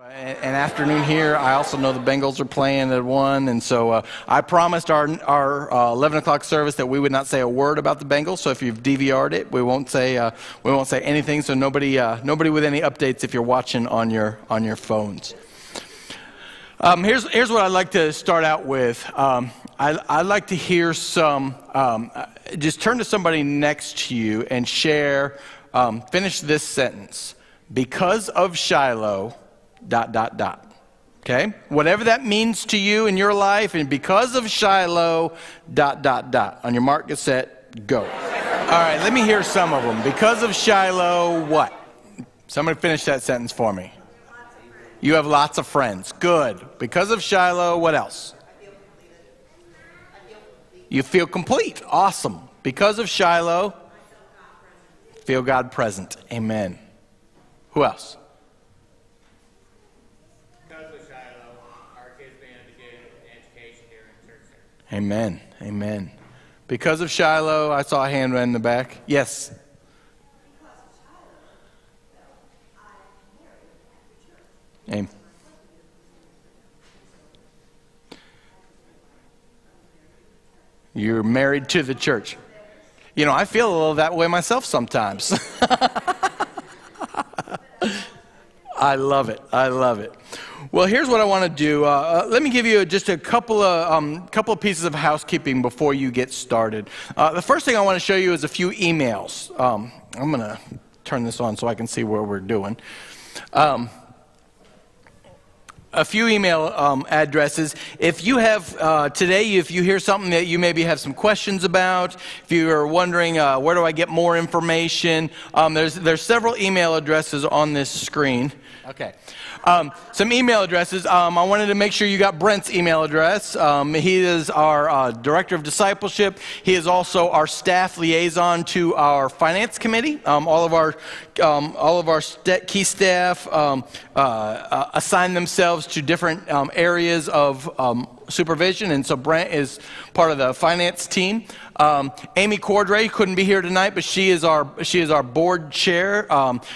An afternoon here. I also know the Bengals are playing at 1, and so I promised our 11 o'clock service that we would not say a word about the Bengals. So if you've DVR'd it, we won't say anything. So nobody with any updates if you're watching on your phones. Here's what I'd like to start out with. I'd like to hear some. Just turn to somebody next to you and share. Finish this sentence. Because of Shiloh. ... Okay? Whatever that means to you in your life, and because of Shiloh. ... On your mark, get set, go. All right, let me hear some of them. Because of Shiloh, what? Somebody finish that sentence for me. You have lots of friends. Good. Because of Shiloh, what else? You feel complete. Awesome. Because of Shiloh, feel God present. Amen. Who else? Because of Shiloh, our kids being able to get an education here in church. Amen. Amen. Because of Shiloh, I saw a hand right in the back. Yes. Amen. You're married to the church. You know, I feel a little that way myself sometimes. I love it. I love it. Well, here's what I want to do. Let me give you just a couple of pieces of housekeeping before you get started. The first thing I want to show you is a few emails. I'm going to turn this on so I can see what we're doing. A few email addresses. If you have today, if you hear something that you maybe have some questions about, if you are wondering where do I get more information, there's several email addresses on this screen. Okay. Some email addresses. I wanted to make sure you got Brent's email address. He is our director of discipleship. He is also our staff liaison to our finance committee. All of our key staff assign themselves to different areas of supervision, and so Brent is part of the finance team. Amy Cordray couldn't be here tonight, but she is our board chair.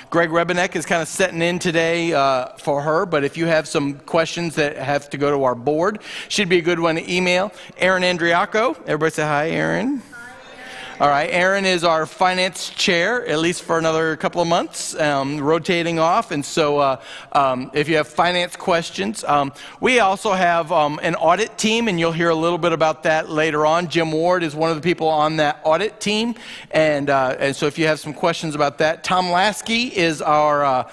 Greg Rebenek is kind of setting in today for her, but if you have some questions that have to go to our board, she'd be a good one to email. Aaron Andriaco. Everybody say hi, Aaron. All right, Aaron is our finance chair, at least for another couple of months, rotating off. And so if you have finance questions, we also have an audit team, and you'll hear a little bit about that later on. Jim Ward is one of the people on that audit team. And so if you have some questions about that, Tom Lasky is our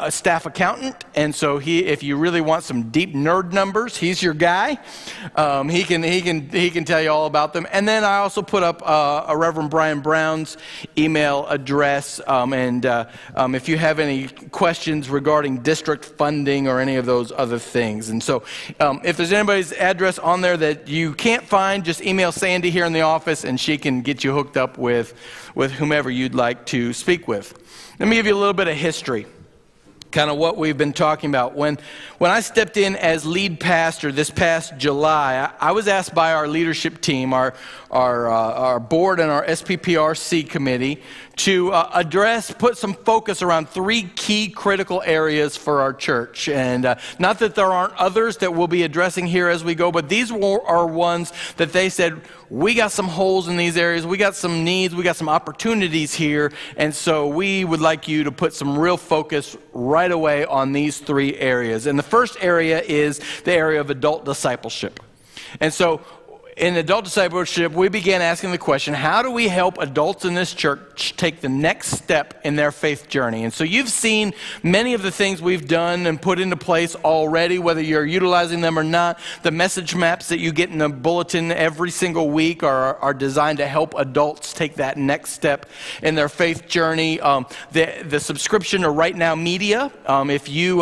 staff accountant. And so if you really want some deep nerd numbers, he's your guy. He can tell you all about them. And then I also put up Reverend Brian Brown's email address, and if you have any questions regarding district funding or any of those other things. And so if there's anybody's address on there that you can't find, just email Sandy here in the office, and she can get you hooked up with whomever you'd like to speak with. Let me give you a little bit of history, kind of what we've been talking about. When I stepped in as lead pastor this past July, I was asked by our leadership team, our board and our SPPRC committee, to put some focus around 3 key critical areas for our church. And not that there aren't others that we'll be addressing here as we go, but these are ones that they said, we got some holes in these areas, we got some needs, we got some opportunities here, and so we would like you to put some real focus right away on these 3 areas. And the first area is the area of adult discipleship. And so in adult discipleship, we began asking the question, how do we help adults in this church take the next step in their faith journey? And so you've seen many of the things we've done and put into place already, whether you're utilizing them or not. The message maps that you get in the bulletin every single week are designed to help adults take that next step in their faith journey. The subscription to Right Now Media, if you've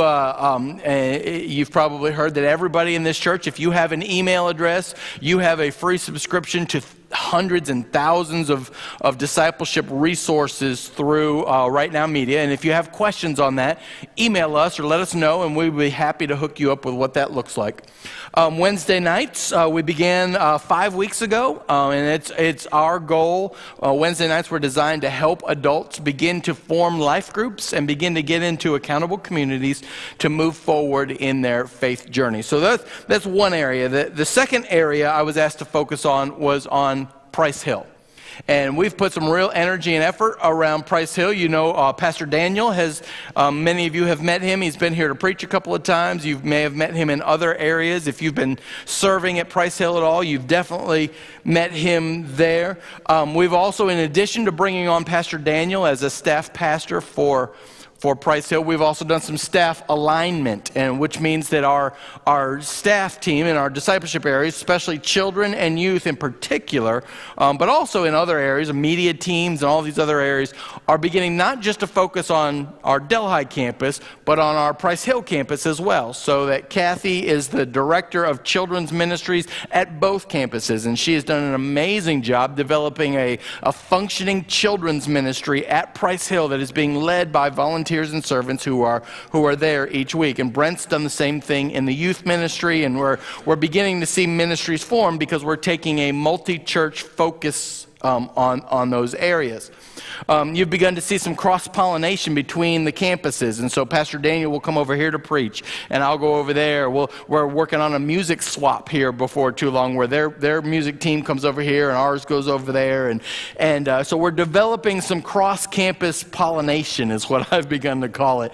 probably heard that everybody in this church, if you have an email address, you have a free subscription to hundreds and thousands of discipleship resources through Right Now Media. And if you have questions on that, email us or let us know, and we'd be happy to hook you up with what that looks like. Wednesday nights, we began 5 weeks ago, and it's our goal. Wednesday nights were designed to help adults begin to form life groups and begin to get into accountable communities to move forward in their faith journey. So that's one area. The second area I was asked to focus on was on Price Hill. And we've put some real energy and effort around Price Hill. You know, Pastor Daniel has, many of you have met him. He's been here to preach a couple of times. You may have met him in other areas. If you've been serving at Price Hill at all, you've definitely met him there. We've also, in addition to bringing on Pastor Daniel as a staff pastor for Price Hill, we've also done some staff alignment, and which means that our staff team in our discipleship areas, especially children and youth in particular, but also in other areas, media teams and all these other areas, are beginning not just to focus on our Delhi campus, but on our Price Hill campus as well. So that Kathy is the director of children's ministries at both campuses, and she has done an amazing job developing a functioning children's ministry at Price Hill that is being led by volunteers and servants who are there each week. And Brent's done the same thing in the youth ministry, and we're beginning to see ministries form because we're taking a multi-church focus on those areas. You've begun to see some cross-pollination between the campuses, and so Pastor Daniel will come over here to preach, and I'll go over there. We're working on a music swap here before too long, where their music team comes over here and ours goes over there, and so we're developing some cross-campus pollination is what I've begun to call it.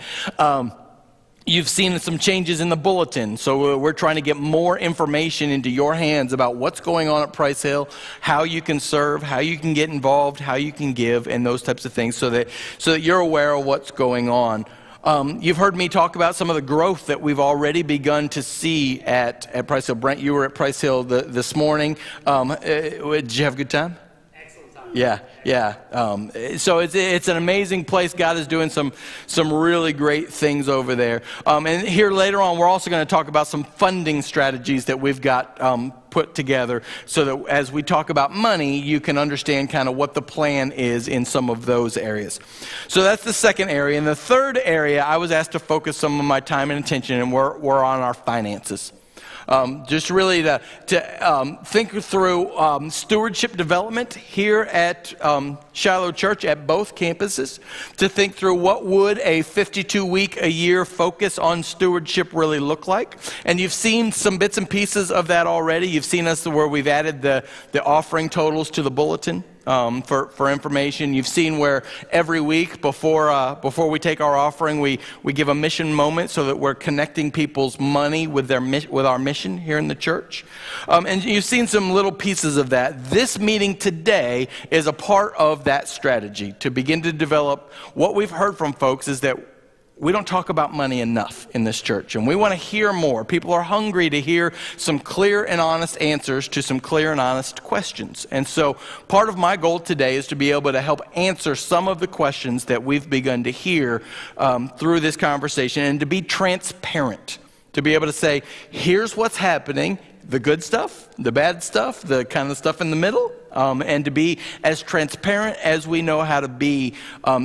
You've seen some changes in the bulletin, so we're trying to get more information into your hands about what's going on at Price Hill, how you can serve, how you can get involved, how you can give, and those types of things, so that you're aware of what's going on. You've heard me talk about some of the growth that we've already begun to see at Price Hill. Brent, you were at Price Hill this morning. Did you have a good time? Yeah. So it's an amazing place. God is doing some really great things over there. And here later on, we're also going to talk about some funding strategies that we've got put together, so that as we talk about money, you can understand kind of what the plan is in some of those areas. So that's the second area. And the third area, I was asked to focus some of my time and attention, and we're on our finances. Just really to think through stewardship development here at Shiloh Church at both campuses, to think through what would a 52-week-a-year focus on stewardship really look like. And you've seen some bits and pieces of that already. You've seen us where we've added the offering totals to the bulletin. For information. You've seen where every week before we take our offering, we give a mission moment, so that we're connecting people's money with our mission here in the church. And you've seen some little pieces of that. This meeting today is a part of that strategy to begin to develop. What we've heard from folks is that we don't talk about money enough in this church, and we want to hear more. People are hungry to hear some clear and honest answers to some clear and honest questions. And so part of my goal today is to be able to help answer some of the questions that we've begun to hear through this conversation, and to be transparent, to be able to say, here's what's happening, the good stuff, the bad stuff, the kind of stuff in the middle, and to be as transparent as we know how to be,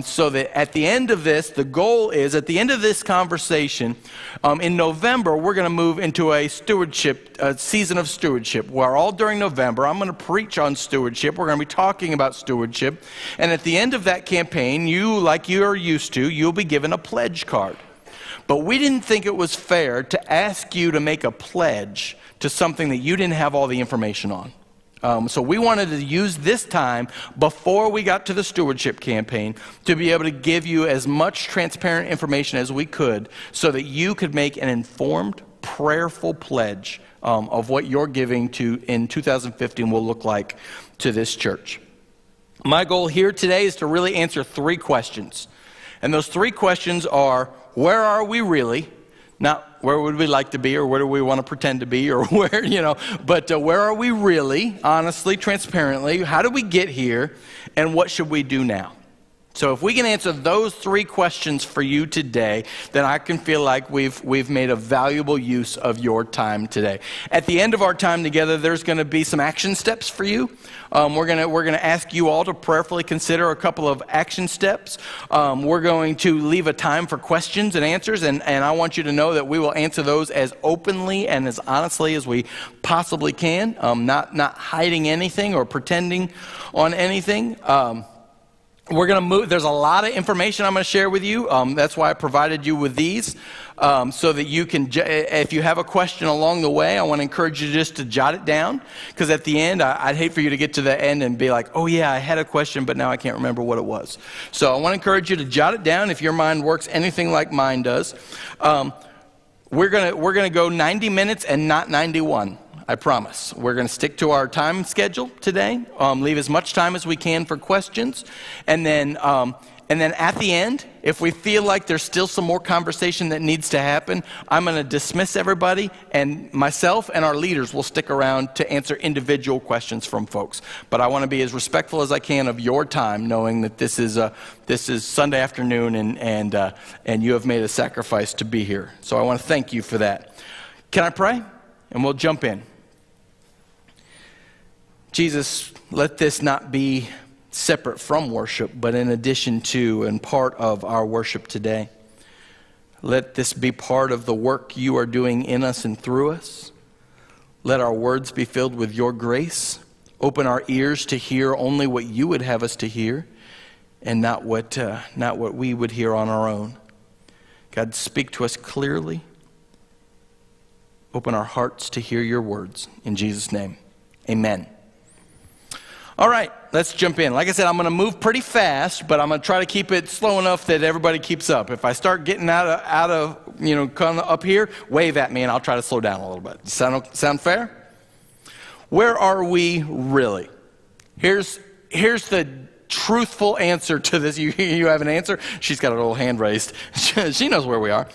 so that at the end of this, the goal is, at the end of this conversation, in November, we're going to move into a season of stewardship, where all during November, I'm going to preach on stewardship. We're going to be talking about stewardship, and at the end of that campaign, you, like you are used to, you'll be given a pledge card. But we didn't think it was fair to ask you to make a pledge to something that you didn't have all the information on. So we wanted to use this time before we got to the stewardship campaign to be able to give you as much transparent information as we could, so that you could make an informed, prayerful pledge of what your giving in 2015 will look like to this church. My goal here today is to really answer three questions. And those three questions are, where are we really? Not where would we like to be, or where do we want to pretend to be, or where, but where are we really, honestly, transparently? How did we get here, and what should we do now? So if we can answer those 3 questions for you today, then I can feel like we've made a valuable use of your time today. At the end of our time together, there's going to be some action steps for you. We're going to ask you all to prayerfully consider a couple of action steps. We're going to leave a time for questions and answers, and I want you to know that we will answer those as openly and as honestly as we possibly can, not hiding anything or pretending on anything. We're going to move. There's a lot of information I'm going to share with you. That's why I provided you with these, so that you can, if you have a question along the way, I want to encourage you just to jot it down, because at the end, I'd hate for you to get to the end and be like, oh yeah, I had a question, but now I can't remember what it was. So I want to encourage you to jot it down if your mind works anything like mine does. We're going to go 90 minutes and not 91. I promise. We're going to stick to our time schedule today, leave as much time as we can for questions, and then at the end, if we feel like there's still some more conversation that needs to happen, I'm going to dismiss everybody, and myself and our leaders will stick around to answer individual questions from folks. But I want to be as respectful as I can of your time, knowing that this is Sunday afternoon, and you have made a sacrifice to be here. So I want to thank you for that. Can I pray? And we'll jump in. Jesus, let this not be separate from worship, but in addition to and part of our worship today. Let this be part of the work you are doing in us and through us. Let our words be filled with your grace. Open our ears to hear only what you would have us to hear, and not what we would hear on our own. God, speak to us clearly. Open our hearts to hear your words. In Jesus' name, amen. All right, let's jump in. Like I said, I'm going to move pretty fast, but I'm going to try to keep it slow enough that everybody keeps up. If I start getting out of kind of up here, wave at me and I'll try to slow down a little bit. Sound fair? Where are we really? Here's the truthful answer to this. You have an answer? She's got a little hand raised. She knows where we are.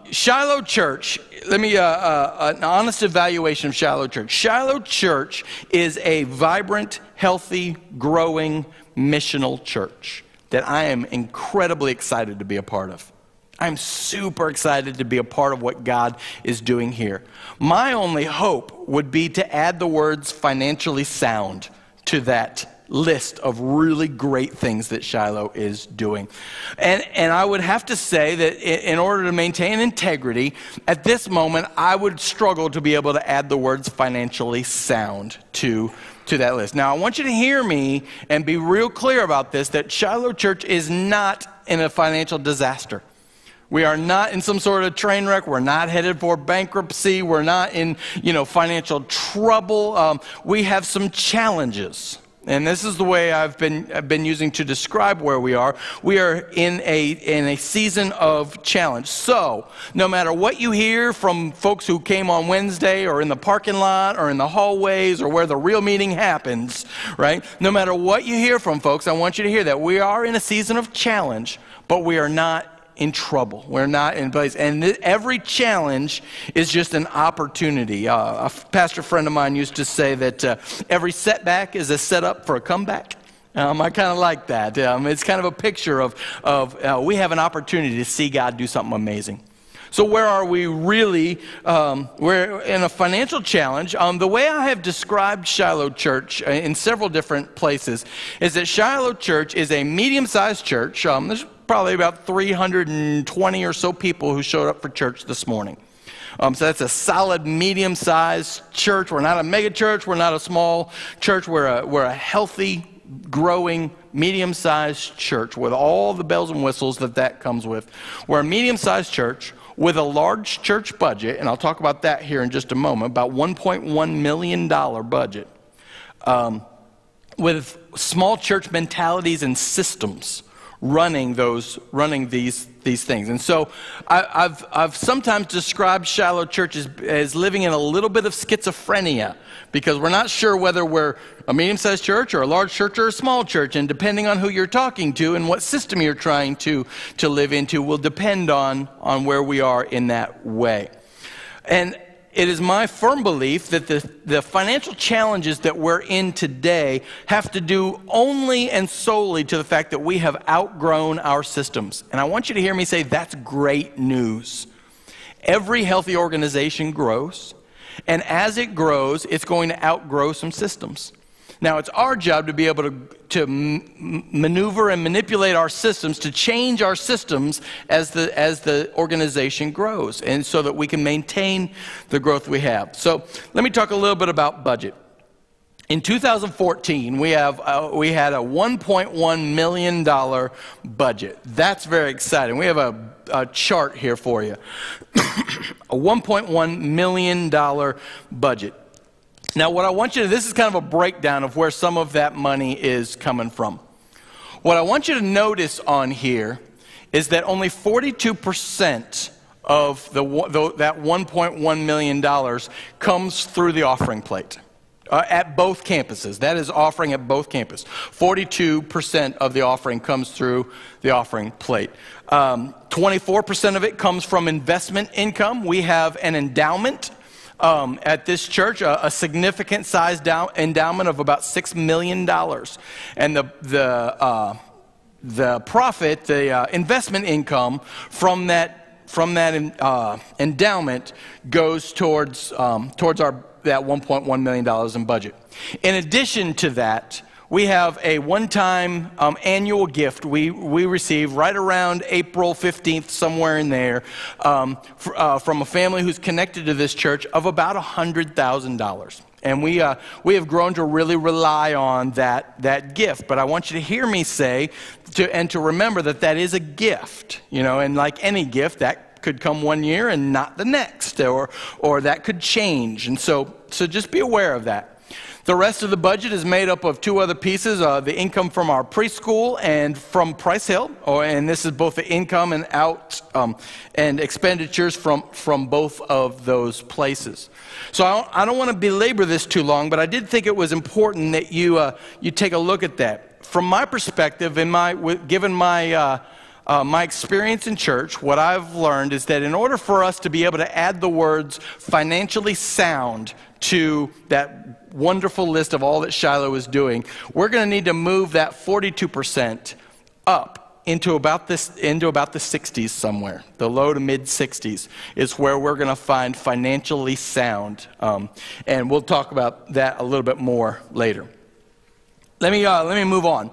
Shiloh Church, let me, an honest evaluation of Shiloh Church. Shiloh Church is a vibrant, healthy, growing, missional church that I am incredibly excited to be a part of. I'm super excited to be a part of what God is doing here. My only hope would be to add the words financially sound to that list of really great things that Shiloh is doing. And I would have to say that in order to maintain integrity, at this moment, I would struggle to be able to add the words financially sound to that list. Now, I want you to hear me and be real clear about this, that Shiloh Church is not in a financial disaster. We are not in some sort of train wreck. We're not headed for bankruptcy. We're not in, financial trouble. We have some challenges. And this is the way I've been using to describe where we are. We are in a season of challenge. So, no matter what you hear from folks who came on Wednesday or in the parking lot or in the hallways or where the real meeting happens, right? No matter what you hear from folks, I want you to hear that we are in a season of challenge, but we are not in trouble. We're not in place. And every challenge is just an opportunity. A pastor friend of mine used to say that every setback is a setup for a comeback. I kind of like that. It's kind of a picture of we have an opportunity to see God do something amazing. So where are we really? We're in a financial challenge. The way I have described Shiloh Church in several different places is that Shiloh Church is a medium-sized church. There's probably about 320 or so people who showed up for church this morning. So that's a solid medium-sized church. We're not a mega church. We're not a small church. We're a healthy, growing, medium-sized church with all the bells and whistles that comes with. We're a medium-sized church with a large church budget, and I'll talk about that here in just a moment, about $1.1 million budget, with small church mentalities and systems running these things. And so I've sometimes described Shiloh Church as living in a little bit of schizophrenia, because we're not sure whether we're a medium-sized church or a large church or a small church, and depending on who you're talking to and what system you're trying to live into will depend on where we are in that way. And it is my firm belief that the financial challenges that we're in today have to do only and solely to the fact that we have outgrown our systems. And I want you to hear me say that's great news. Every healthy organization grows, and as it grows, it's going to outgrow some systems. Now, it's our job to be able to maneuver and manipulate our systems, to change our systems as the organization grows, and so that we can maintain the growth we have. So let me talk a little bit about budget. In 2014, we had a $1.1 million budget. That's very exciting. We have a chart here for you. A $1.1 million budget. Now, what I want you to, this is kind of a breakdown of where some of that money is coming from. What I want you to notice on here is that only 42% of that $1.1 million comes through the offering plate at both campuses. That is offering at both campuses. 42% of the offering comes through the offering plate. 24% of it comes from investment income. We have an endowment at this church, a significant size endowment of about $6 million. And the profit, the investment income from that endowment goes towards that $1.1 million in budget. In addition to that, we have a one-time annual gift we receive right around April 15th, somewhere in there, from a family who's connected to this church of about $100,000. And we have grown to really rely on that gift. But I want you to hear me say, to remember that is a gift, and like any gift, that could come one year and not the next, or that could change. And so just be aware of that. The rest of the budget is made up of two other pieces, the income from our preschool and from Price Hill, and this is both the income and expenditures from both of those places. So I don't want to belabor this too long, but I did think it was important that you take a look at that. From my perspective, given my experience in church, what I've learned is that in order for us to be able to add the words financially sound to that wonderful list of all that Shiloh is doing, we're going to need to move that 42% up into about the 60s somewhere. The low to mid 60s is where we're going to find financially sound, and we'll talk about that a little bit more later. Let me move on.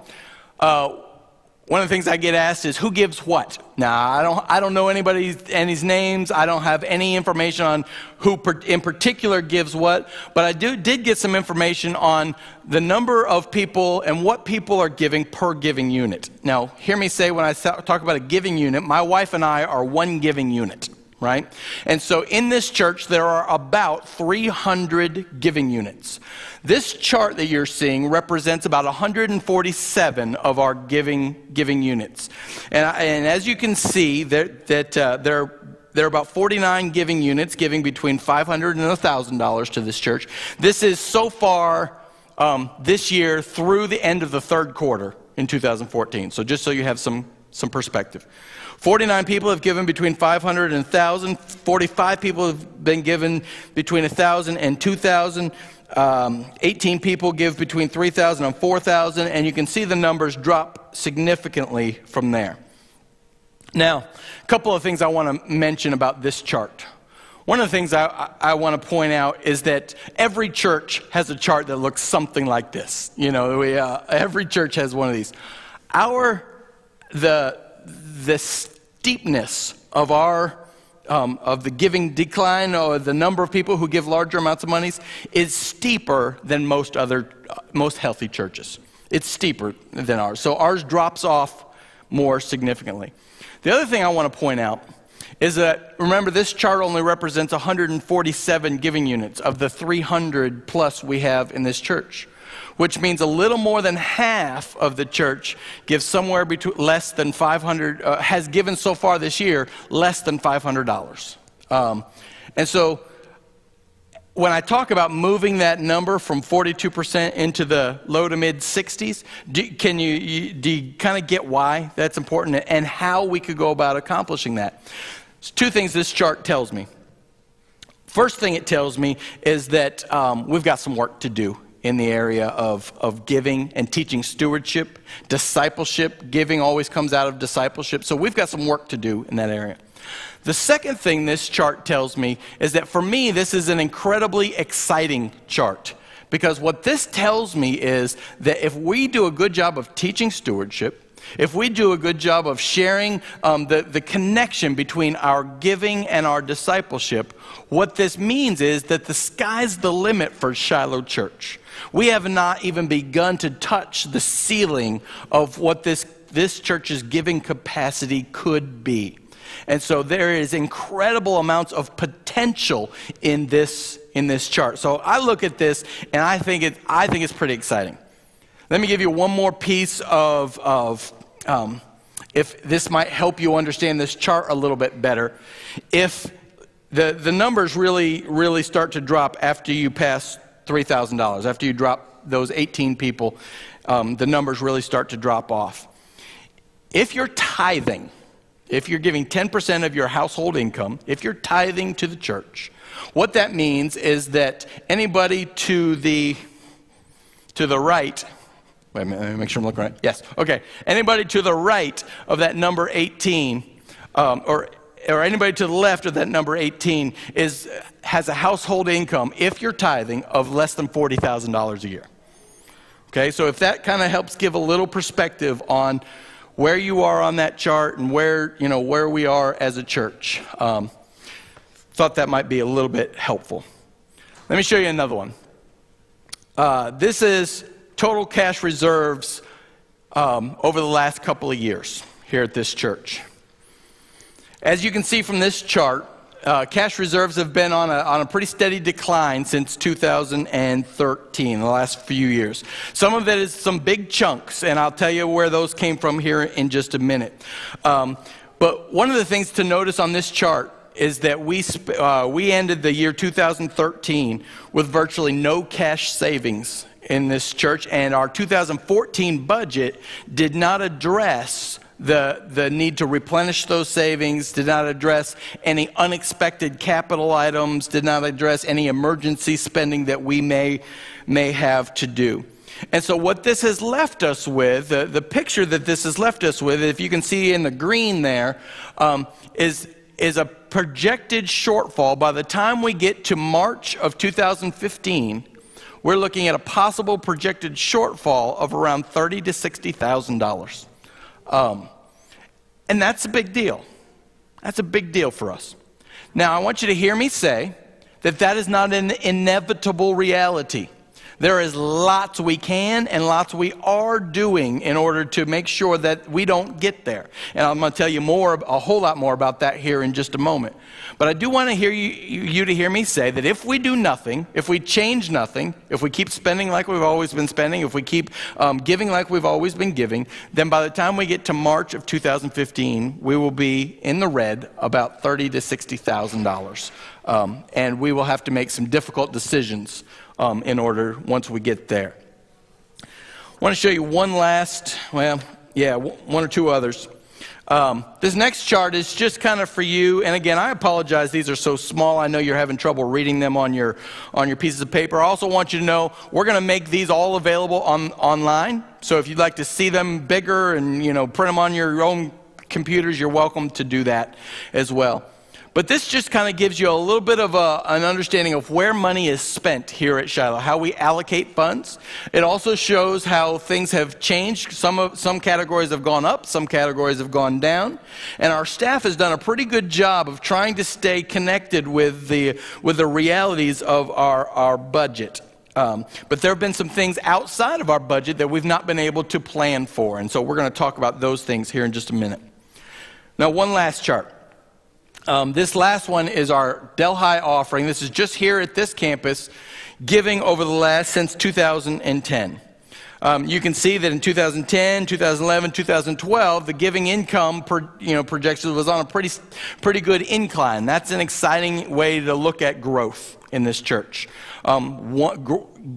One of the things I get asked is, who gives what? Now, I don't know anybody's names. I don't have any information on who in particular gives what, but I did get some information on the number of people and what people are giving per giving unit. Now, hear me say, when I talk about a giving unit, my wife and I are one giving unit, right? And so in this church, there are about 300 giving units. This chart that you're seeing represents about 147 of our giving units. And as you can see, there are about 49 giving units giving between $500 and $1,000 to this church. This is so far this year through the end of the third quarter in 2014. So just so you have some perspective. 49 people have given between $500 and $1,000. 45 people have been given between $1,000 and $2,000. 18 people give between $3,000 and $4,000, and you can see the numbers drop significantly from there. Now, a couple of things I want to mention about this chart. One of the things I want to point out is that every church has a chart that looks something like this. Every church has one of these. The steepness of of the giving decline, or the number of people who give larger amounts of money, is steeper than most healthy churches. It's steeper than ours. So ours drops off more significantly. The other thing I want to point out is that, remember, this chart only represents 147 giving units of the 300 plus we have in this church, which means a little more than half of the church gives somewhere between less than $500, has given so far this year less than $500. And so when I talk about moving that number from 42% into the low to mid 60s, do you kind of get why that's important and how we could go about accomplishing that? There's two things this chart tells me. First thing it tells me is that we've got some work to do in the area of giving and teaching stewardship, discipleship. Giving always comes out of discipleship. So we've got some work to do in that area. The second thing this chart tells me is that for me, this is an incredibly exciting chart. Because what this tells me is that if we do a good job of teaching stewardship, if we do a good job of sharing the connection between our giving and our discipleship, what this means is that the sky's the limit for Shiloh Church. We have not even begun to touch the ceiling of what this church's giving capacity could be. And so there is incredible amounts of potential in this chart. So I look at this and I think it's pretty exciting. Let me give you one more piece of if this might help you understand this chart a little bit better. If the numbers really start to drop after you pass $3,000, after you drop those 18 people, the numbers really start to drop off. If you're tithing, if you're giving 10% of your household income, if you're tithing to the church, what that means is that anybody to the right, wait a minute, let me make sure I'm looking right. Yes, okay. Anybody to the right of that number 18, or anybody to the left of that number 18 has a household income, if you're tithing, of less than $40,000 a year. Okay, so if that kind of helps give a little perspective on where you are on that chart and where we are as a church, thought that might be a little bit helpful. Let me show you another one. This is total cash reserves over the last couple of years here at this church. As you can see from this chart, cash reserves have been on a pretty steady decline since 2013, the last few years. Some of it is some big chunks, and I'll tell you where those came from here in just a minute. But one of the things to notice on this chart is that we ended the year 2013 with virtually no cash savings in this church, and our 2014 budget did not address the need to replenish those savings, did not address any unexpected capital items, did not address any emergency spending that we may have to do. And so what this has left us with, the picture that this has left us with, if you can see in the green there, is a projected shortfall. By the time we get to March of 2015, we're looking at a possible projected shortfall of around $30,000 to $60,000. And that's a big deal. That's a big deal for us. Now, I want you to hear me say that is not an inevitable reality. There is lots we can and lots we are doing in order to make sure that we don't get there. And I'm going to tell you a whole lot more about that here in just a moment. But I do want to hear you to hear me say that if we do nothing, if we change nothing, if we keep spending like we've always been spending, if we keep giving like we've always been giving, then by the time we get to March of 2015, we will be in the red about $30,000 to $60,000. And we will have to make some difficult decisions in order once we get there. I want to show you one or two others. This next chart is just kind of for you, and again, I apologize, these are so small. I know you're having trouble reading them on your pieces of paper. I also want you to know we're going to make these all available online. So if you'd like to see them bigger and print them on your own computers, you're welcome to do that as well. But this just kind of gives you a little bit of an understanding of where money is spent here at Shiloh, how we allocate funds. It also shows how things have changed. Some categories have gone up, some categories have gone down. And our staff has done a pretty good job of trying to stay connected with the realities of our budget. But there have been some things outside of our budget that we've not been able to plan for. And so we're going to talk about those things here in just a minute. Now, one last chart. This last one is our Delhi offering. This is just here at this campus, giving over the since 2010. You can see that in 2010, 2011, 2012, the giving income projection was on a pretty good incline. That's an exciting way to look at growth in this church.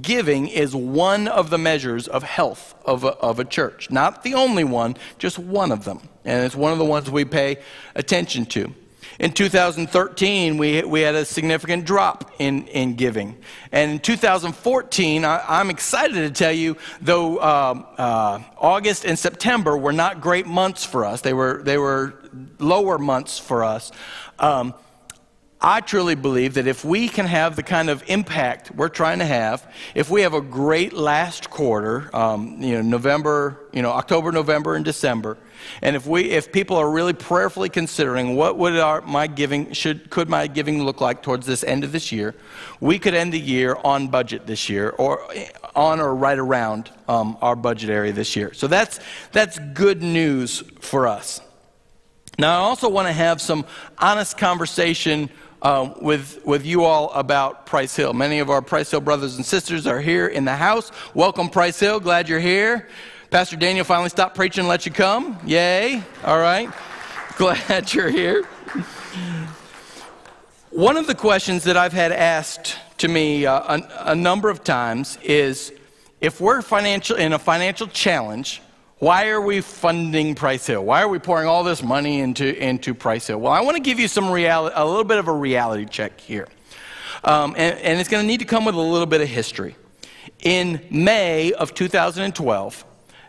Giving is one of the measures of health of a church. Not the only one, just one of them. And it's one of the ones we pay attention to. In 2013, we had a significant drop in giving. And in 2014, I'm excited to tell you, though August and September were not great months for us. They were lower months for us. I truly believe that if we can have the kind of impact we're trying to have, if we have a great last quarter, October, November, and December, and if people are really prayerfully considering what would my giving look like towards this end of this year, we could end the year on budget this year, or on or right around our budget area this year. So that's good news for us. Now, I also want to have some honest conversation with you all about Price Hill. Many of our Price Hill brothers and sisters are here in the house. Welcome, Price Hill. Glad you're here. Pastor Daniel finally stopped preaching and let you come. Yay. All right. Glad you're here. One of the questions that I've had asked to me a number of times is, if we're in a financial challenge, why are we funding Price Hill? Why are we pouring all this money into Price Hill? Well, I want to give you a little bit of a reality check here. And it's going to need to come with a little bit of history. In May of 2012,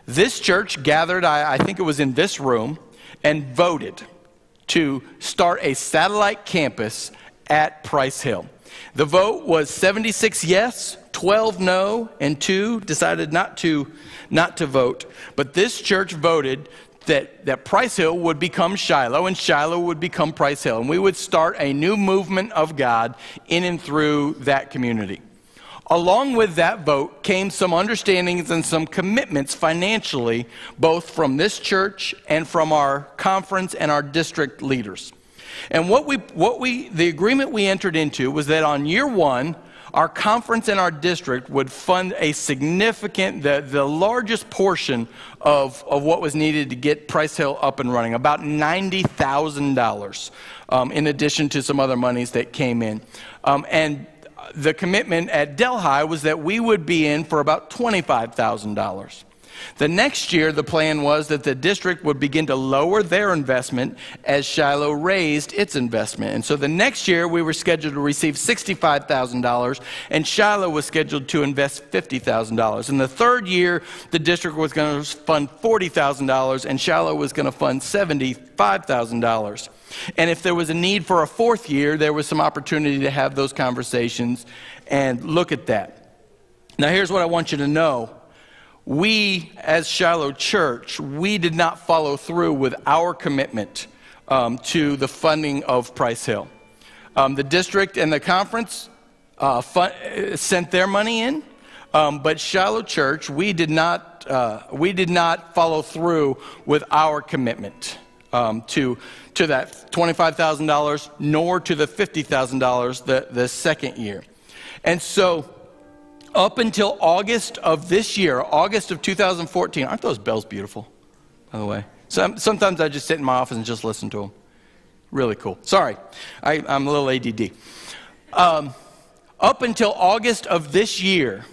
this church gathered, I think it was in this room, and voted to start a satellite campus at Price Hill. The vote was 76 yes, 12 no, and 2 decided not to vote. But this church voted that Price Hill would become Shiloh, and Shiloh would become Price Hill, and we would start a new movement of God in and through that community. Along with that vote came some understandings and some commitments financially, both from this church and from our conference and our district leaders. And the agreement we entered into was that on year one, our conference and our district would fund a significant, the largest portion of what was needed to get Price Hill up and running, about $90,000, in addition to some other monies that came in. And the commitment at Delhi was that we would be in for about $25,000. The next year, the plan was that the district would begin to lower their investment as Shiloh raised its investment. And so the next year, we were scheduled to receive $65,000, and Shiloh was scheduled to invest $50,000. In the third year, the district was going to fund $40,000, and Shiloh was going to fund $75,000. And if there was a need for a fourth year, there was some opportunity to have those conversations and look at that. Now, here's what I want you to know. We, as Shiloh Church, we did not follow through with our commitment to the funding of Price Hill. The district and the conference sent their money in, but Shiloh Church, we did not follow through with our commitment to that $25,000, nor to the $50,000 the second year. And so, up until August of this year, August of 2014, aren't those bells beautiful, by the way? Sometimes I just sit in my office and just listen to them. Really cool. Sorry, I'm a little ADD. Up until August of this year,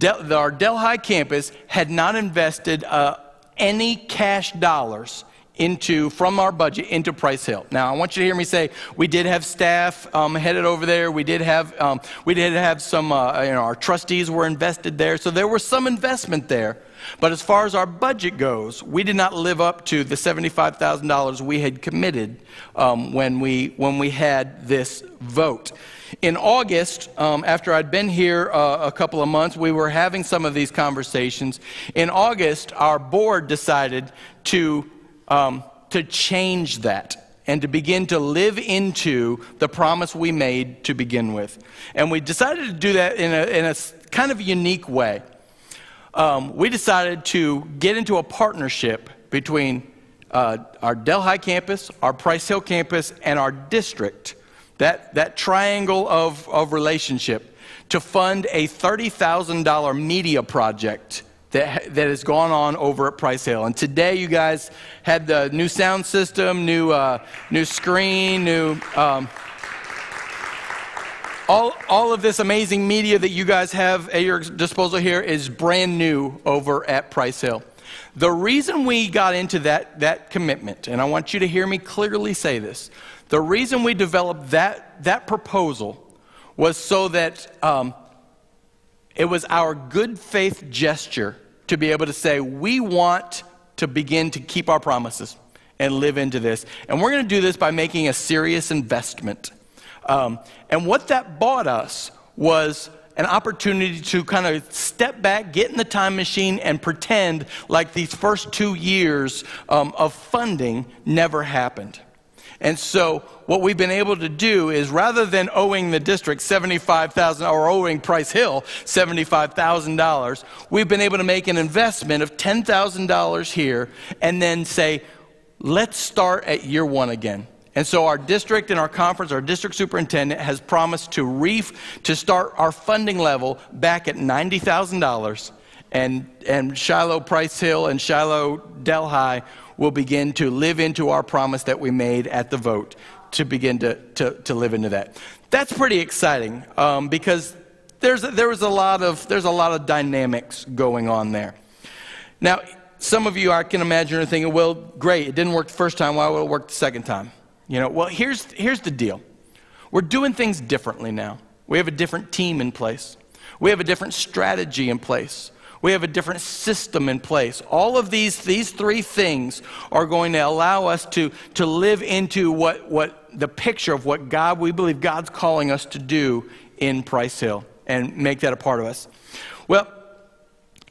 our Delhi campus had not invested any cash dollars from our budget into Price Hill. Now, I want you to hear me say we did have staff headed over there. We did have some. Our trustees were invested there, so there was some investment there. But as far as our budget goes, we did not live up to the $75,000 we had committed when we had this vote. In August, after I'd been here a couple of months, we were having some of these conversations. In August, our board decided to change that and to begin to live into the promise we made to begin with. And we decided to do that in a kind of unique way. We decided to get into a partnership between our Delhi campus, our Price Hill campus, and our district, that triangle of relationship, to fund a $30,000 media project that has gone on over at Price Hill. And today, you guys had the new sound system, new screen, all of this amazing media that you guys have at your disposal here is brand new over at Price Hill. The reason we got into that commitment, and I want you to hear me clearly say this, The reason we developed that proposal was so that it was our good faith gesture to be able to say, we want to begin to keep our promises and live into this. And we're going to do this by making a serious investment. And what that bought us was an opportunity to kind of step back, get in the time machine, and pretend like these first 2 years of funding never happened. And so what we've been able to do is, rather than owing the district $75,000 or owing Price Hill $75,000, we've been able to make an investment of $10,000 here and then say, let's start at year one again. And so our district and our conference, our district superintendent has promised to start our funding level back at $90,000, and Shiloh Price Hill and Shiloh Delhi will begin to live into our promise that we made at the vote to begin to live into that. That's pretty exciting because there's a lot of dynamics going on there. Now, some of you, I can imagine, are thinking, well, great, it didn't work the first time, why would it work the second time? Well, here's the deal. We're doing things differently now. We have a different team in place. We have a different strategy in place. We have a different system in place. All of these three things are going to allow us to live into what the picture of what we believe God's calling us to do in Price Hill and make that a part of us. Well,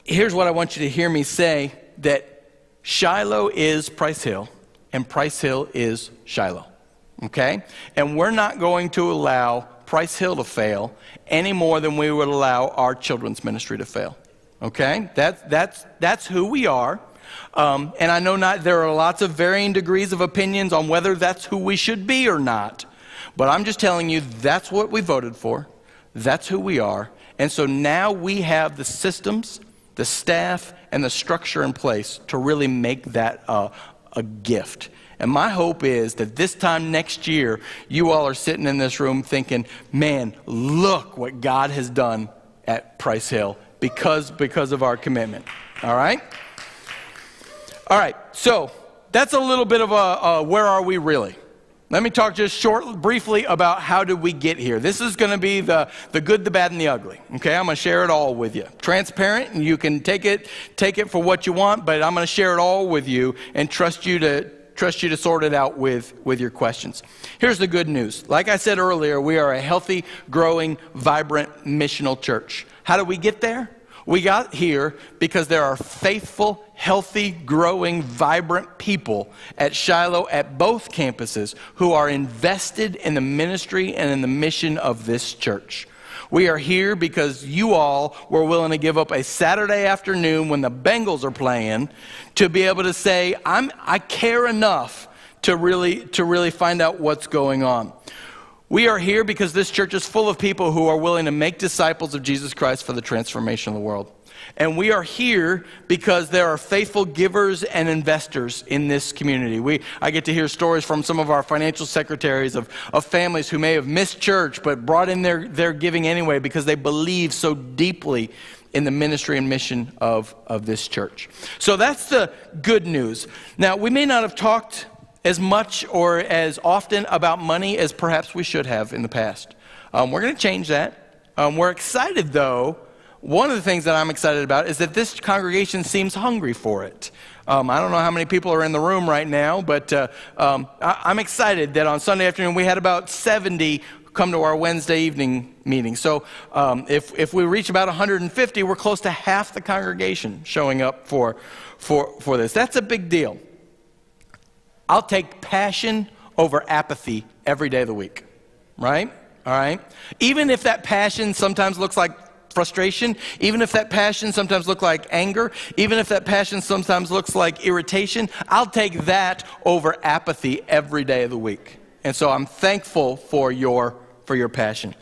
here's what I want you to hear me say, that Shiloh is Price Hill and Price Hill is Shiloh, okay? And we're not going to allow Price Hill to fail any more than we would allow our children's ministry to fail, okay? That's who we are. And I know there are lots of varying degrees of opinions on whether that's who we should be or not. But I'm just telling you, that's what we voted for. That's who we are. And so now we have the systems, the staff, and the structure in place to really make that a gift. And my hope is that this time next year, you all are sitting in this room thinking, man, look what God has done at Price Hill because of our commitment. All right? All right, so that's a little bit of a where are we really? Let me talk just briefly about how did we get here. This is going to be the good, the bad, and the ugly. Okay, I'm going to share it all with you. Transparent, and you can take it for what you want, but I'm going to share it all with you and trust you to sort it out with your questions. Here's the good news. Like I said earlier, we are a healthy, growing, vibrant, missional church. How did we get there? We got here because there are faithful, healthy, growing, vibrant people at Shiloh at both campuses who are invested in the ministry and in the mission of this church. We are here because you all were willing to give up a Saturday afternoon when the Bengals are playing to be able to say, I care enough to really find out what's going on. We are here because this church is full of people who are willing to make disciples of Jesus Christ for the transformation of the world. And we are here because there are faithful givers and investors in this community. I get to hear stories from some of our financial secretaries of families who may have missed church but brought in their giving anyway because they believe so deeply in the ministry and mission of this church. So that's the good news. Now, we may not have talked as much or as often about money as perhaps we should have in the past. We're going to change that. We're excited, though. One of the things that I'm excited about is that this congregation seems hungry for it. I don't know how many people are in the room right now, but I'm excited that on Sunday afternoon we had about 70 come to our Wednesday evening meeting. So if we reach about 150, we're close to half the congregation showing up for this. That's a big deal. I'll take passion over apathy every day of the week, right? All right? Even if that passion sometimes looks like frustration, even if that passion sometimes looks like anger, even if that passion sometimes looks like irritation, I'll take that over apathy every day of the week. And so I'm thankful for your passion.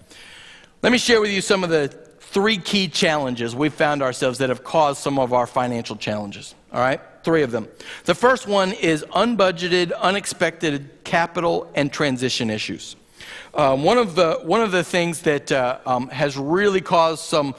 Let me share with you some of the 3 key challenges we've found ourselves that have caused some of our financial challenges. All right? 3 of them. The first one is unbudgeted, unexpected capital and transition issues. One of the things that has really caused some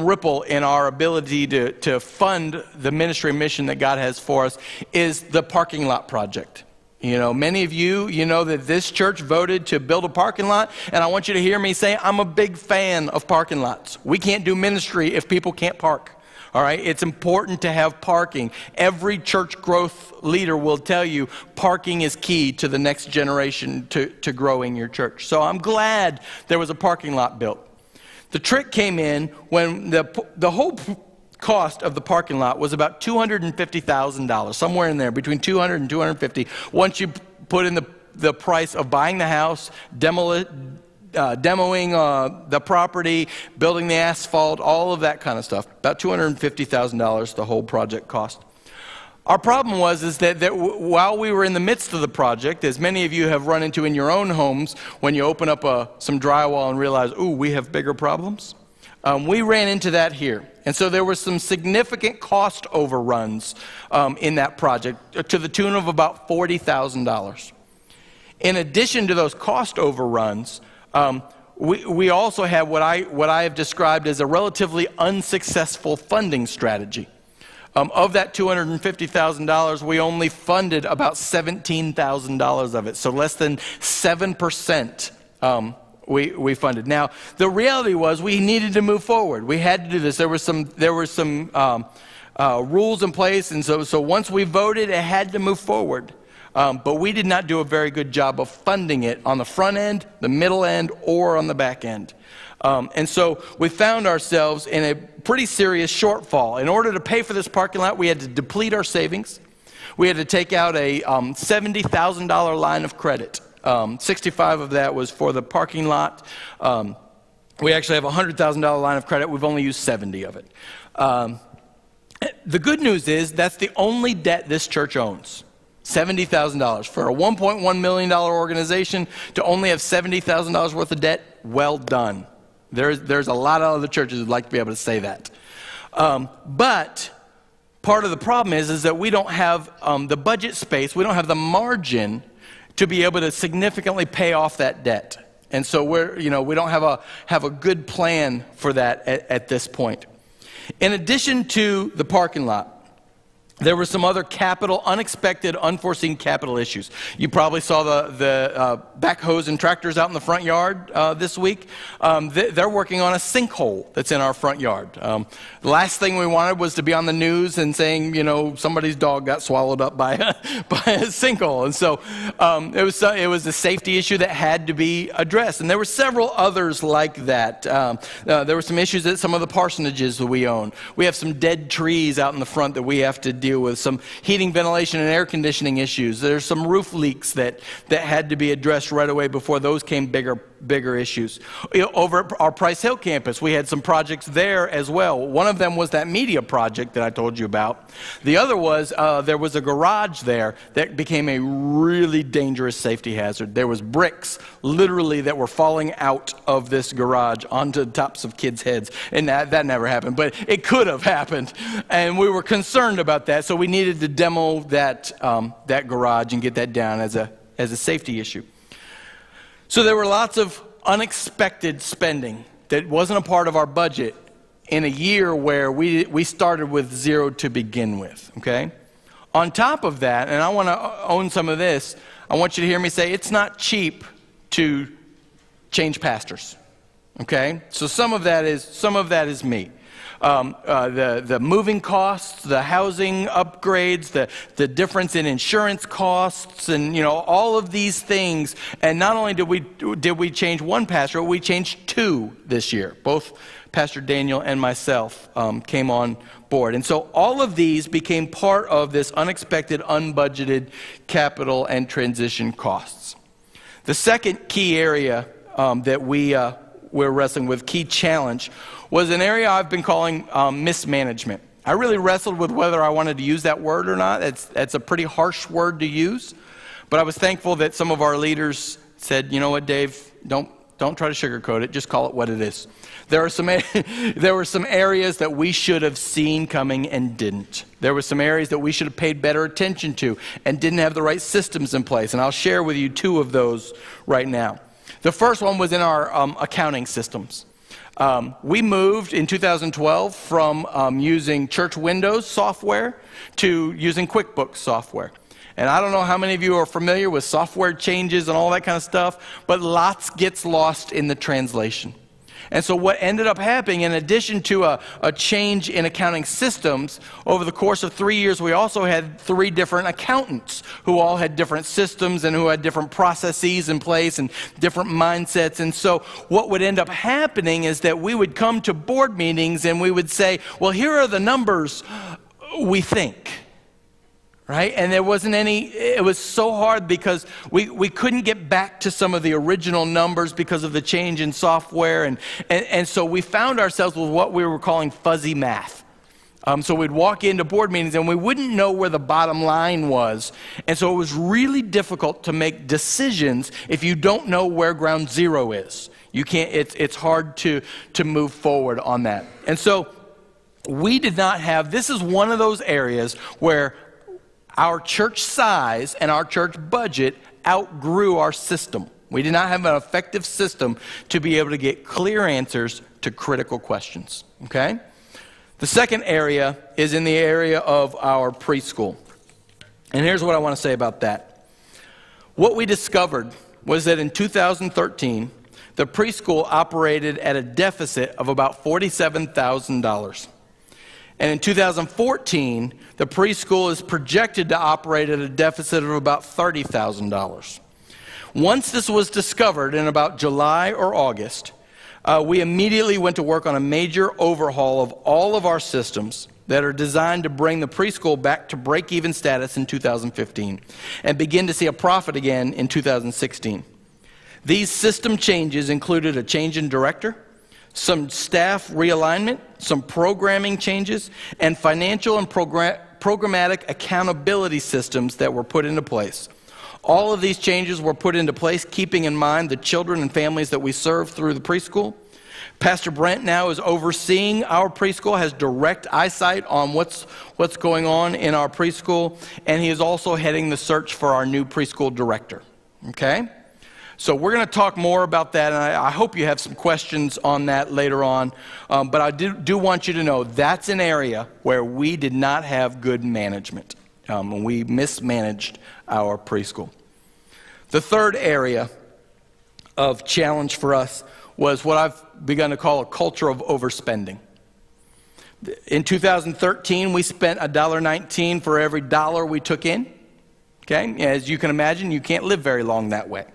ripple in our ability to fund the ministry and mission that God has for us is the parking lot project. You know, many of you, you know that this church voted to build a parking lot, and I want you to hear me say I'm a big fan of parking lots. We can't do ministry if people can't park. All right, it's important to have parking. Every church growth leader will tell you parking is key to the next generation to growing your church. So I'm glad there was a parking lot built. The trick came in when the whole cost of the parking lot was about $250,000, somewhere in there, between $200,000 and $250,000. Once you put in the price of buying the house, demoing the property, building the asphalt, all of that kind of stuff. About $250,000 the whole project cost. Our problem was that while we were in the midst of the project, as many of you have run into in your own homes, when you open up some drywall and realize, ooh, we have bigger problems, we ran into that here. And so there were some significant cost overruns in that project to the tune of about $40,000. In addition to those cost overruns, we also have what I have described as a relatively unsuccessful funding strategy. Of that $250,000, we only funded about $17,000 of it, so less than 7% we funded. Now, the reality was we needed to move forward. We had to do this. There were some rules in place, and so once we voted, it had to move forward. But we did not do a very good job of funding it on the front end, the middle end, or on the back end. And so we found ourselves in a pretty serious shortfall. In order to pay for this parking lot, we had to deplete our savings. We had to take out a $70,000 line of credit. 65 of that was for the parking lot. We actually have a $100,000 line of credit. We've only used 70 of it. The good news is that's the only debt this church owns. $70,000. For a $1.1 million organization to only have $70,000 worth of debt, well done. There's a lot of other churches who'd like to be able to say that. But part of the problem is that we don't have the budget space, we don't have the margin to be able to significantly pay off that debt. And so we don't have a good plan for that at this point. In addition to the parking lot, there were some other unexpected, unforeseen capital issues. You probably saw the backhoes and tractors out in the front yard this week. They're working on a sinkhole that's in our front yard. The last thing we wanted was to be on the news and saying, somebody's dog got swallowed up by a sinkhole. And so it was a safety issue that had to be addressed. And there were several others like that. There were some issues at some of the parsonages that we own. We have some dead trees out in the front that we have to deal with, some heating, ventilation, and air conditioning issues. There's some roof leaks that had to be addressed right away before those came bigger issues. Over at our Price Hill campus, we had some projects there as well. One of them was that media project that I told you about. The other was there was a garage there that became a really dangerous safety hazard. There was bricks literally that were falling out of this garage onto the tops of kids' heads, and that never happened, but it could have happened, and we were concerned about that, so we needed to demo that garage and get that down as a safety issue. So there were lots of unexpected spending that wasn't a part of our budget in a year where we started with zero to begin with, okay? On top of that, and I want to own some of this, I want you to hear me say it's not cheap to change pastors, okay? So some of that is me. The moving costs, the housing upgrades, the difference in insurance costs, and all of these things. And not only did we change one pastor, we changed two this year. Both Pastor Daniel and myself came on board. And so all of these became part of this unexpected, unbudgeted capital and transition costs. The second key area that we're wrestling with, key challenge, was an area I've been calling mismanagement. I really wrestled with whether I wanted to use that word or not. That's a pretty harsh word to use, but I was thankful that some of our leaders said, you know what, Dave, don't try to sugarcoat it, just call it what it is. There were some areas that we should have seen coming and didn't. There were some areas that we should have paid better attention to and didn't have the right systems in place, and I'll share with you two of those right now. The first one was in our accounting systems. We moved in 2012 from using Church Windows software to using QuickBooks software. And I don't know how many of you are familiar with software changes and all that kind of stuff, but lots gets lost in the translation. And so what ended up happening, in addition to a change in accounting systems, over the course of 3 years, we also had 3 different accountants who all had different systems and who had different processes in place and different mindsets. And so what would end up happening is that we would come to board meetings and we would say, well, here are the numbers we think. Right? And there wasn't any, it was so hard because we couldn't get back to some of the original numbers because of the change in software. And so we found ourselves with what we were calling fuzzy math. So we'd walk into board meetings and we wouldn't know where the bottom line was. And so it was really difficult to make decisions if you don't know where ground zero is. You can't, it's hard to move forward on that. And so we did not have, this is one of those areas where our church size and our church budget outgrew our system. We did not have an effective system to be able to get clear answers to critical questions, okay? The second area is in the area of our preschool. And here's what I want to say about that. What we discovered was that in 2013, the preschool operated at a deficit of about $47,000. And in 2014, the preschool is projected to operate at a deficit of about $30,000. Once this was discovered in about July or August, we immediately went to work on a major overhaul of all of our systems that are designed to bring the preschool back to break-even status in 2015 and begin to see a profit again in 2016. These system changes included a change in director, some staff realignment, some programming changes, and financial and programmatic accountability systems that were put into place. All of these changes were put into place keeping in mind the children and families that we serve through the preschool. Pastor Brent now is overseeing our preschool, has direct eyesight on what's going on in our preschool, and he is also heading the search for our new preschool director. Okay? So we're going to talk more about that, and I hope you have some questions on that later on. But I do want you to know that's an area where we did not have good management. We mismanaged our preschool. The third area of challenge for us was what I've begun to call a culture of overspending. In 2013, we spent $1.19 for every dollar we took in. Okay? As you can imagine, you can't live very long that way.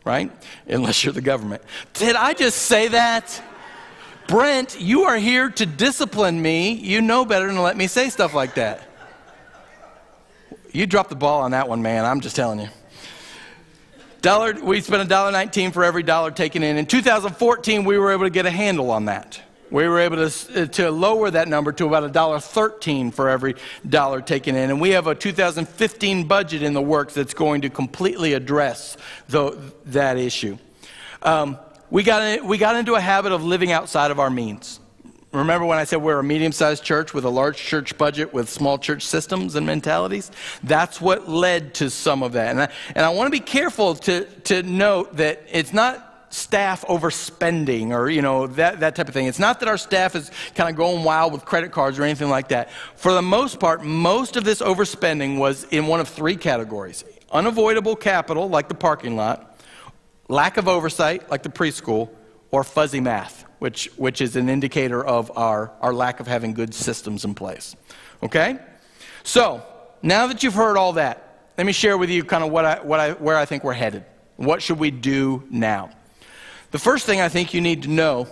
Right? Unless you're the government. Did I just say that? Brent, you are here to discipline me. You know better than to let me say stuff like that. You dropped the ball on that one, man. I'm just telling you. We spent $1.19 for every dollar taken in. In 2014, we were able to get a handle on that. We were able to lower that number to about $1.13 for every dollar taken in. And we have a 2015 budget in the works that's going to completely address that issue. We got into a habit of living outside of our means. Remember when I said we're a medium-sized church with a large church budget with small church systems and mentalities? That's what led to some of that. And I want to be careful to note that it's not staff overspending or, that type of thing. It's not that our staff is kind of going wild with credit cards or anything like that. For the most part, most of this overspending was in one of 3 categories. Unavoidable capital, like the parking lot, lack of oversight, like the preschool, or fuzzy math, which is an indicator of our lack of having good systems in place. Okay? So, now that you've heard all that, let me share with you kind of where I think we're headed. What should we do now? The first thing I think you need to know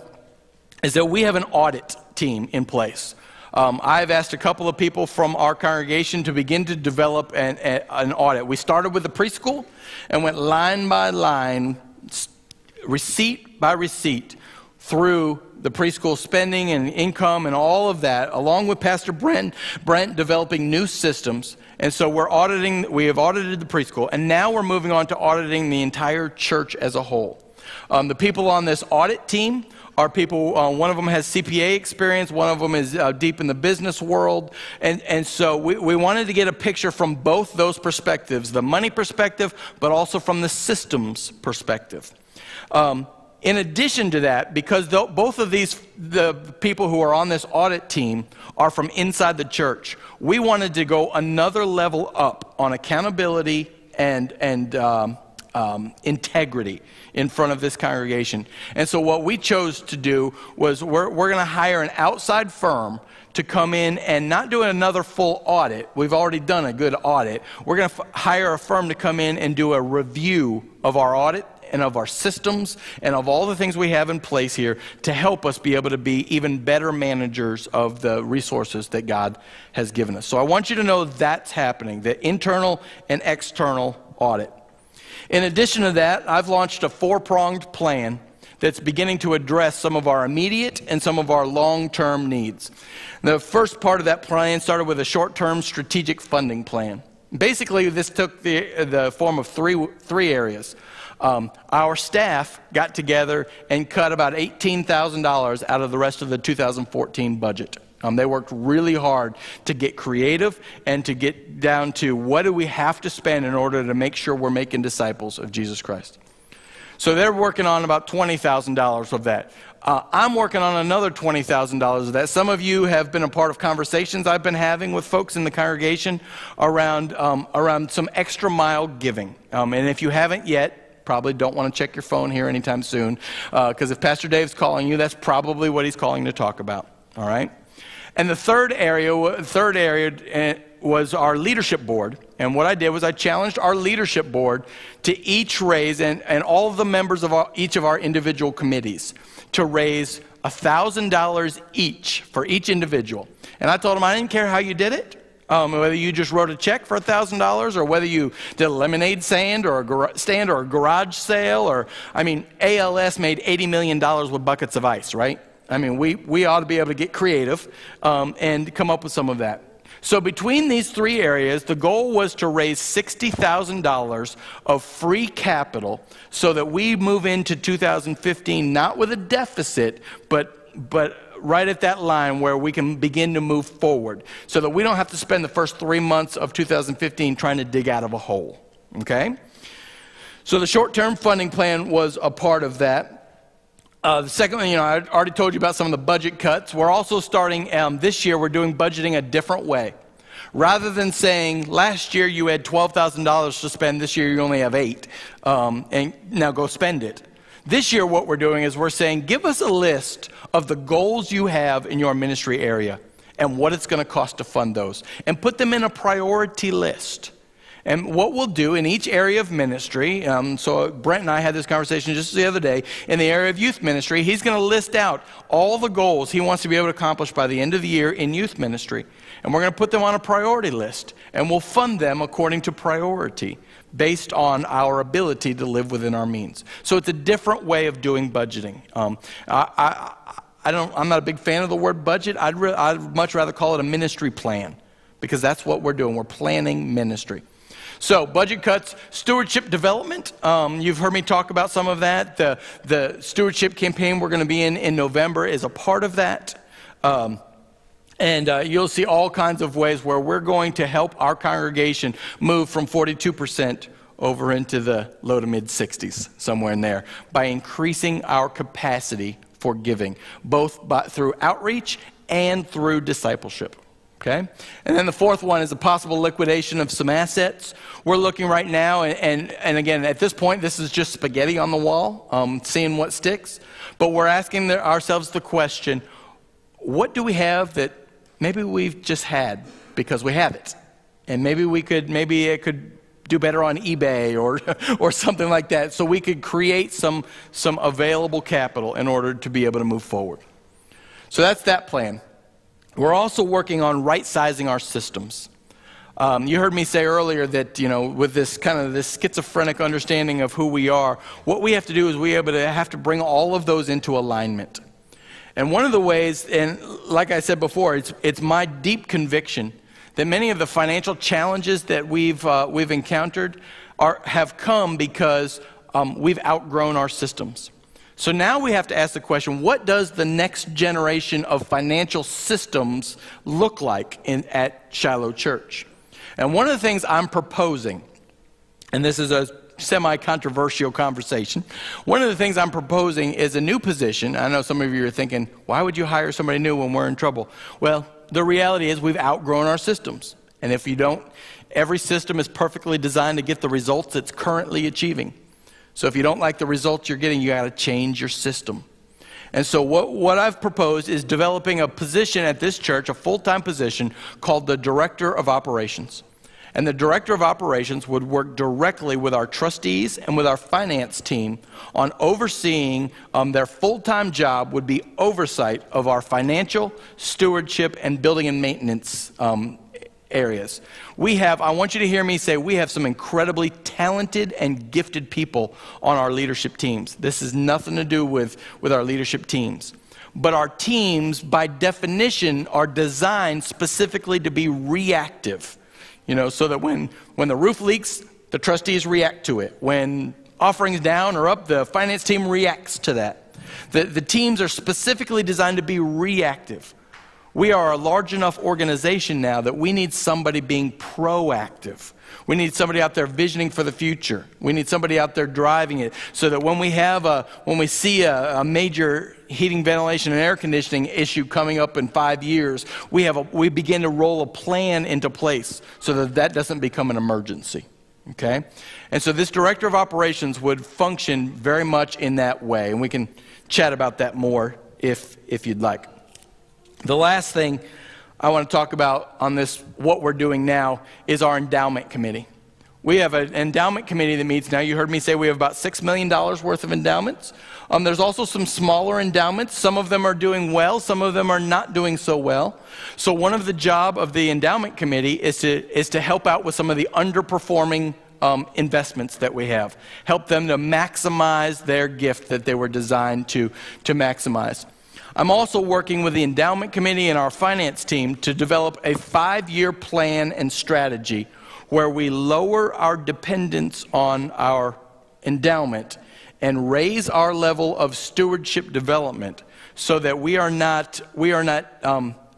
is that we have an audit team in place. I've asked a couple of people from our congregation to begin to develop an audit. We started with the preschool and went line by line, receipt by receipt, through the preschool spending and income and all of that, along with Pastor Brent developing new systems. And so we have audited the preschool, and now we're moving on to auditing the entire church as a whole. The people on this audit team are people, one of them has CPA experience, one of them is deep in the business world, and so we wanted to get a picture from both those perspectives, the money perspective, but also from the systems perspective. In addition to that, because both of the people who are on this audit team are from inside the church, we wanted to go another level up on accountability and integrity in front of this congregation. And so what we chose to do was we're going to hire an outside firm to come in and not do another full audit. We've already done a good audit. We're going to hire a firm to come in and do a review of our audit and of our systems and of all the things we have in place here to help us be able to be even better managers of the resources that God has given us. So I want you to know that's happening, the internal and external audit. In addition to that, I've launched a 4-pronged plan that's beginning to address some of our immediate and some of our long-term needs. The first part of that plan started with a short-term strategic funding plan. Basically, this took the form of three areas. Our staff got together and cut about $18,000 out of the rest of the 2014 budget. They worked really hard to get creative and to get down to what do we have to spend in order to make sure we're making disciples of Jesus Christ. So they're working on about $20,000 of that. I'm working on another $20,000 of that. Some of you have been a part of conversations I've been having with folks in the congregation around some extra mile giving. And if you haven't yet, probably don't want to check your phone here anytime soon, because if Pastor Dave's calling you, that's probably what he's calling to talk about. All right? And the third area was our leadership board. And what I did was I challenged our leadership board to each raise, and all of the members of each of our individual committees, to raise $1,000 each for each individual. And I told them I didn't care how you did it, whether you just wrote a check for $1,000 or whether you did a lemonade stand or a garage sale. Or, I mean, ALS made $80 million with buckets of ice, right? I mean, we ought to be able to get creative and come up with some of that. So between these three areas, the goal was to raise $60,000 of free capital so that we move into 2015 not with a deficit, but right at that line where we can begin to move forward so that we don't have to spend the first 3 months of 2015 trying to dig out of a hole, okay? So the short-term funding plan was a part of that. The second one, I already told you about some of the budget cuts. We're also starting this year, we're doing budgeting a different way. Rather than saying, last year you had $12,000 to spend, this year you only have $8,000, and now go spend it. This year what we're doing is we're saying, give us a list of the goals you have in your ministry area and what it's going to cost to fund those, and put them in a priority list. And what we'll do in each area of ministry, so Brent and I had this conversation just the other day, in the area of youth ministry, he's going to list out all the goals he wants to be able to accomplish by the end of the year in youth ministry. And we're going to put them on a priority list, and we'll fund them according to priority, based on our ability to live within our means. So it's a different way of doing budgeting. I'm not a big fan of the word budget. I'd much rather call it a ministry plan, because that's what we're doing. We're planning ministry. So budget cuts, stewardship development. You've heard me talk about some of that. The stewardship campaign we're going to be in November is a part of that. And you'll see all kinds of ways where we're going to help our congregation move from 42% over into the low to mid 60s, somewhere in there, by increasing our capacity for giving, both through outreach and through discipleship. Okay? And then the fourth one is a possible liquidation of some assets. We're looking right now, and again, at this point, this is just spaghetti on the wall, seeing what sticks. But we're asking ourselves the question, what do we have that maybe we've just had because we have it? And maybe it could do better on eBay or something like that, so we could create some available capital in order to be able to move forward. So that's that plan. We're also working on right-sizing our systems. You heard me say earlier that, with this kind of this schizophrenic understanding of who we are, what we have to do is we have to bring all of those into alignment. And one of the ways, and like I said before, it's my deep conviction that many of the financial challenges that we've encountered have come because we've outgrown our systems. So now we have to ask the question, what does the next generation of financial systems look like at Shiloh Church? And one of the things I'm proposing, and this is semi-controversial conversation. One of the things I'm proposing is a new position. I know some of you are thinking, why would you hire somebody new when we're in trouble? Well, the reality is we've outgrown our systems. And if you don't, every system is perfectly designed to get the results it's currently achieving. So if you don't like the results you're getting, you got to change your system. And so what I've proposed is developing a position at this church, a full-time position called the Director of Operations. And the Director of Operations would work directly with our trustees and with our finance team on overseeing their full-time job would be oversight of our financial, stewardship, and building and maintenance areas. I want you to hear me say, we have some incredibly talented and gifted people on our leadership teams. This has nothing to do with our leadership teams. But our teams, by definition, are designed specifically to be reactive. So that when the roof leaks, the trustees react to it. When offerings down or up, the finance team reacts to that. The teams are specifically designed to be reactive. We are a large enough organization now that we need somebody being proactive. We need somebody out there visioning for the future. We need somebody out there driving it so that when we see a major heating, ventilation, and air conditioning issue coming up in 5 years, we begin to roll a plan into place so that doesn't become an emergency. Okay? And so this Director of Operations would function very much in that way, and we can chat about that more if you'd like. The last thing I want to talk about on this, what we're doing now, is our endowment committee. We have an endowment committee that meets now. You heard me say we have about $6 million worth of endowments. There's also some smaller endowments. Some of them are doing well. Some of them are not doing so well. So one of the job of the endowment committee is to help out with some of the underperforming investments that we have. Help them to maximize their gift that they were designed to maximize. I'm also working with the endowment committee and our finance team to develop a 5-year plan and strategy where we lower our dependence on our endowment and raise our level of stewardship development so that we are not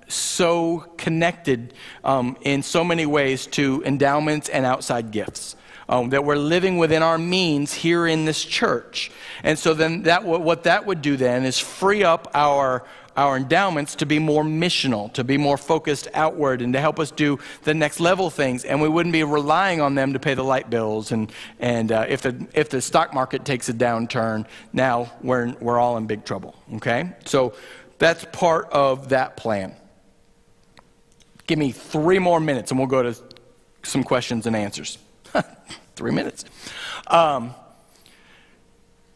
so connected in so many ways to endowments and outside gifts. That we're living within our means here in this church. And so then what that would do then is free up our endowments to be more missional, to be more focused outward, and to help us do the next level things. And we wouldn't be relying on them to pay the light bills. And if the stock market takes a downturn, now we're all in big trouble. Okay? So that's part of that plan. Give me 3 more minutes and we'll go to some questions and answers. 3 minutes.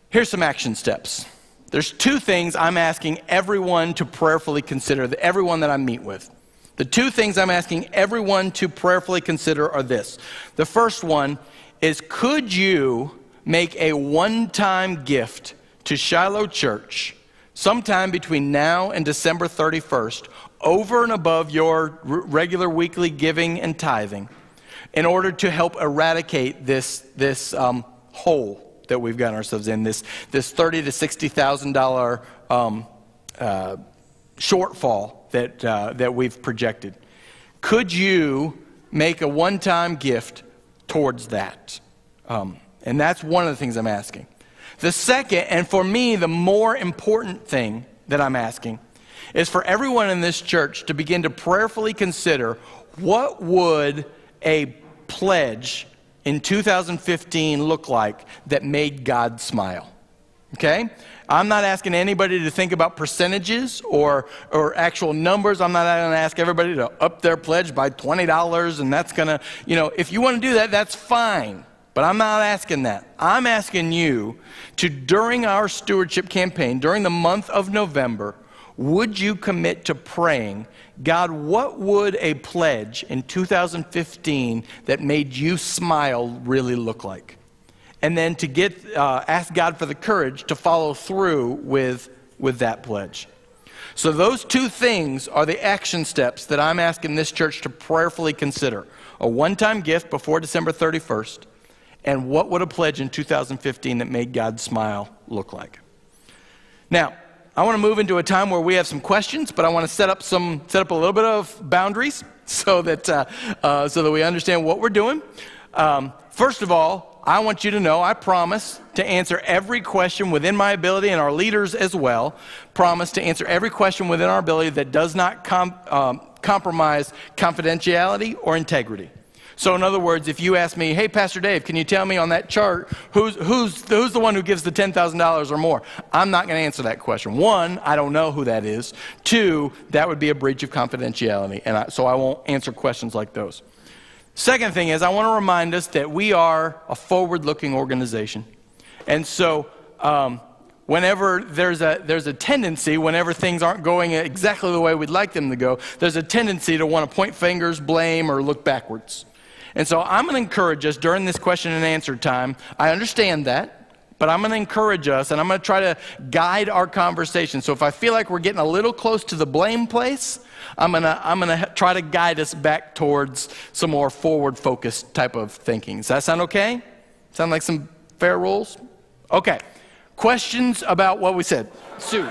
Here's some action steps. There's 2 things I'm asking everyone to prayerfully consider, everyone that I meet with. The 2 things I'm asking everyone to prayerfully consider are this. The first one is, could you make a one-time gift to Shiloh Church sometime between now and December 31st, over and above your regular weekly giving and tithing, in order to help eradicate this hole that we've gotten ourselves in, this $30,000 to $60,000 shortfall that we've projected. Could you make a one-time gift towards that? And that's one of the things I'm asking. The second, and for me, the more important thing that I'm asking, is for everyone in this church to begin to prayerfully consider, what would a pledge in 2015 look like that made God smile? Okay? I'm not asking anybody to think about percentages or actual numbers. I'm not going to ask everybody to up their pledge by $20 and that's going to, if you want to do that, that's fine. But I'm not asking that. I'm asking you to, during our stewardship campaign, during the month of November, would you commit to praying, God, what would a pledge in 2015 that made you smile really look like? And then to ask God for the courage to follow through with that pledge. So those 2 things are the action steps that I'm asking this church to prayerfully consider. A one-time gift before December 31st, and what would a pledge in 2015 that made God smile look like? Now, I want to move into a time where we have some questions, but I want to set up a little bit of boundaries so that we understand what we're doing. First of all, I want you to know I promise to answer every question within my ability, and our leaders as well promise to answer every question within our ability that does not compromise confidentiality or integrity. So in other words, if you ask me, hey, Pastor Dave, can you tell me on that chart who's the one who gives the $10,000 or more? I'm not going to answer that question. One, I don't know who that is. Two, that would be a breach of confidentiality, and so I won't answer questions like those. Second thing is, I want to remind us that we are a forward-looking organization. And so whenever there's a tendency, whenever things aren't going exactly the way we'd like them to go, there's a tendency to want to point fingers, blame, or look backwards. And so I'm going to encourage us during this question and answer time. I understand that, but I'm going to encourage us, and I'm going to try to guide our conversation. So if I feel like we're getting a little close to the blame place, I'm gonna try to guide us back towards some more forward-focused type of thinking. Does that sound okay? Sound like some fair rules? Okay. Questions about what we said? Sue.